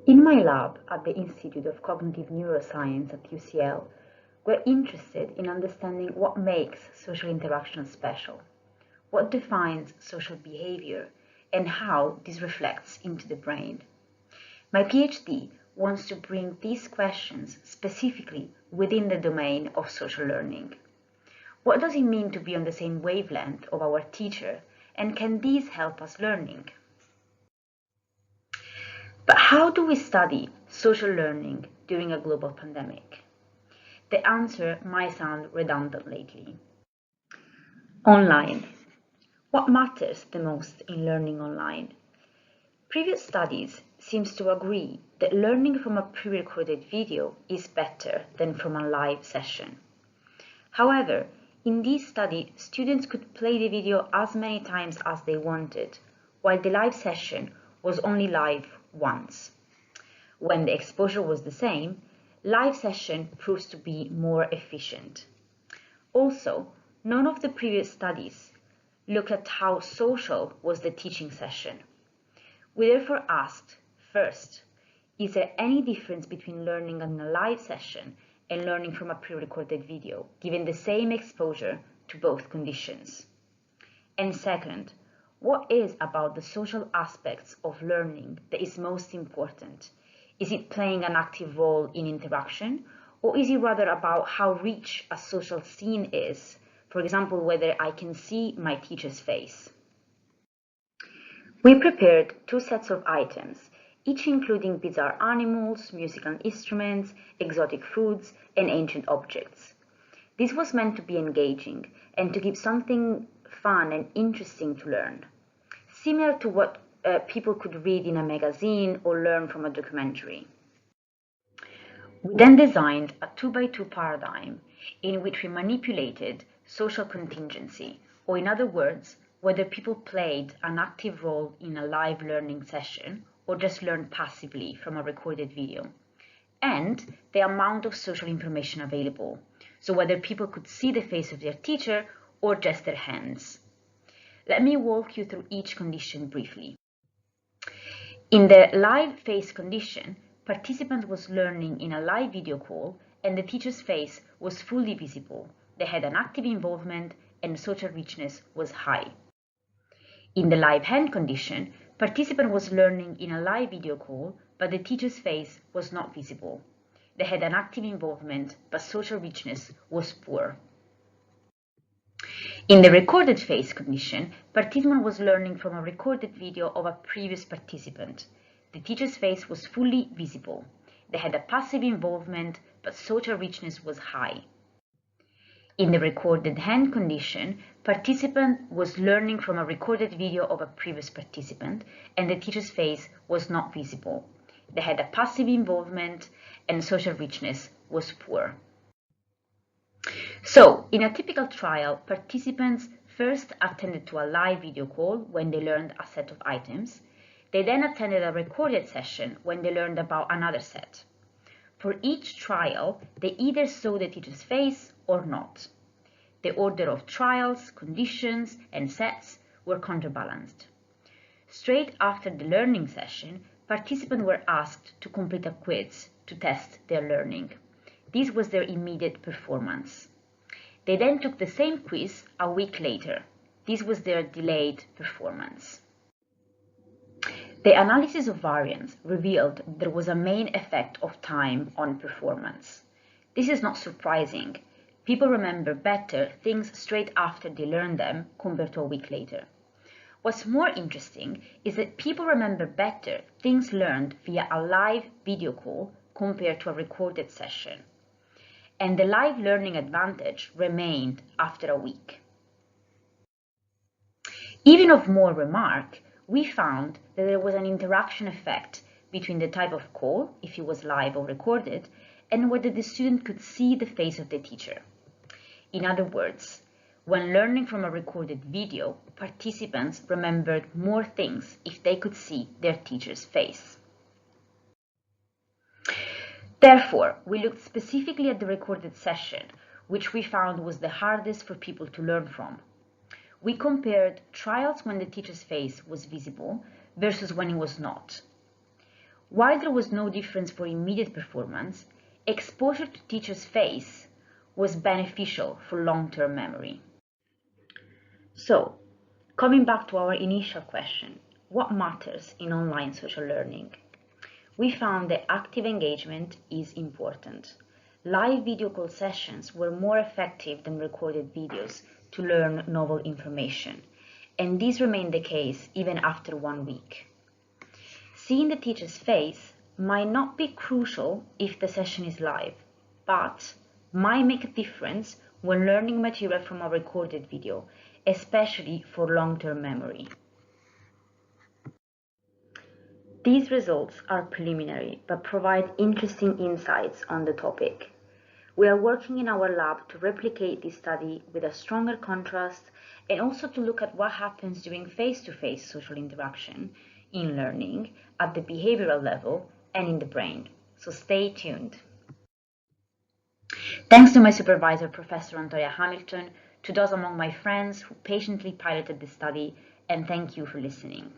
In my lab at the Institute of Cognitive Neuroscience at UCL, we're interested in understanding what makes social interaction special, what defines social behavior, and how this reflects into the brain. My PhD wants to bring these questions specifically within the domain of social learning. What does it mean to be on the same wavelength of our teacher, and can these help us learning? But how do we study social learning during a global pandemic? The answer might sound redundant lately. Online. What matters the most in learning online? Previous studies seem to agree that learning from a pre-recorded video is better than from a live session. However, in this study, students could play the video as many times as they wanted, while the live session was only live once. When the exposure was the same, live session proves to be more efficient. Also, none of the previous studies looked at how social was the teaching session. We therefore asked, first, is there any difference between learning in a live session and learning from a pre-recorded video, given the same exposure to both conditions? And second, what is about the social aspects of learning that is most important? Is it playing an active role in interaction, or is it rather about how rich a social scene is? For example, whether I can see my teacher's face. We prepared 2 sets of items, each including bizarre animals, musical instruments, exotic foods, and ancient objects. This was meant to be engaging and to give something fun and interesting to learn, similar to what people could read in a magazine or learn from a documentary. We then designed a 2x2 paradigm in which we manipulated social contingency, or in other words, whether people played an active role in a live learning session or just learned passively from a recorded video, and the amount of social information available, so whether people could see the face of their teacher or just their hands. Let me walk you through each condition briefly. In the live face condition, participant was learning in a live video call and the teacher's face was fully visible. They had an active involvement and social richness was high. In the live hand condition, participant was learning in a live video call, but the teacher's face was not visible. They had an active involvement, but social richness was poor. In the recorded face condition, participant was learning from a recorded video of a previous participant. The teacher's face was fully visible. They had a passive involvement, but social richness was high. In the recorded hand condition, participant was learning from a recorded video of a previous participant, and the teacher's face was not visible. They had a passive involvement, and social richness was poor. So, in a typical trial, participants first attended to a live video call when they learned a set of items. They then attended a recorded session when they learned about another set. For each trial, they either saw the teacher's face or not. The order of trials, conditions, and sets were counterbalanced. Straight after the learning session, participants were asked to complete a quiz to test their learning. This was their immediate performance. They then took the same quiz a week later. This was their delayed performance. The analysis of variance revealed there was a main effect of time on performance. This is not surprising. People remember better things straight after they learn them compared to a week later. What's more interesting is that people remember better things learned via a live video call compared to a recorded session. And the live learning advantage remained after a week. Even of more remark, we found that there was an interaction effect between the type of call, if it was live or recorded, and whether the student could see the face of the teacher. In other words, when learning from a recorded video, participants remembered more things if they could see their teacher's face. Therefore, we looked specifically at the recorded session, which we found was the hardest for people to learn from. We compared trials when the teacher's face was visible versus when it was not. While there was no difference for immediate performance, exposure to teacher's face was beneficial for long-term memory. So, coming back to our initial question, what matters in online social learning? We found that active engagement is important. Live video call sessions were more effective than recorded videos to learn novel information, and this remained the case even after 1 week. Seeing the teacher's face might not be crucial if the session is live, but might make a difference when learning material from a recorded video, especially for long-term memory. These results are preliminary but provide interesting insights on the topic. We are working in our lab to replicate this study with a stronger contrast and also to look at what happens during face-to-face social interaction in learning at the behavioral level and in the brain. So stay tuned. Thanks to my supervisor, Professor Antonia Hamilton, to those among my friends who patiently piloted this study, and thank you for listening.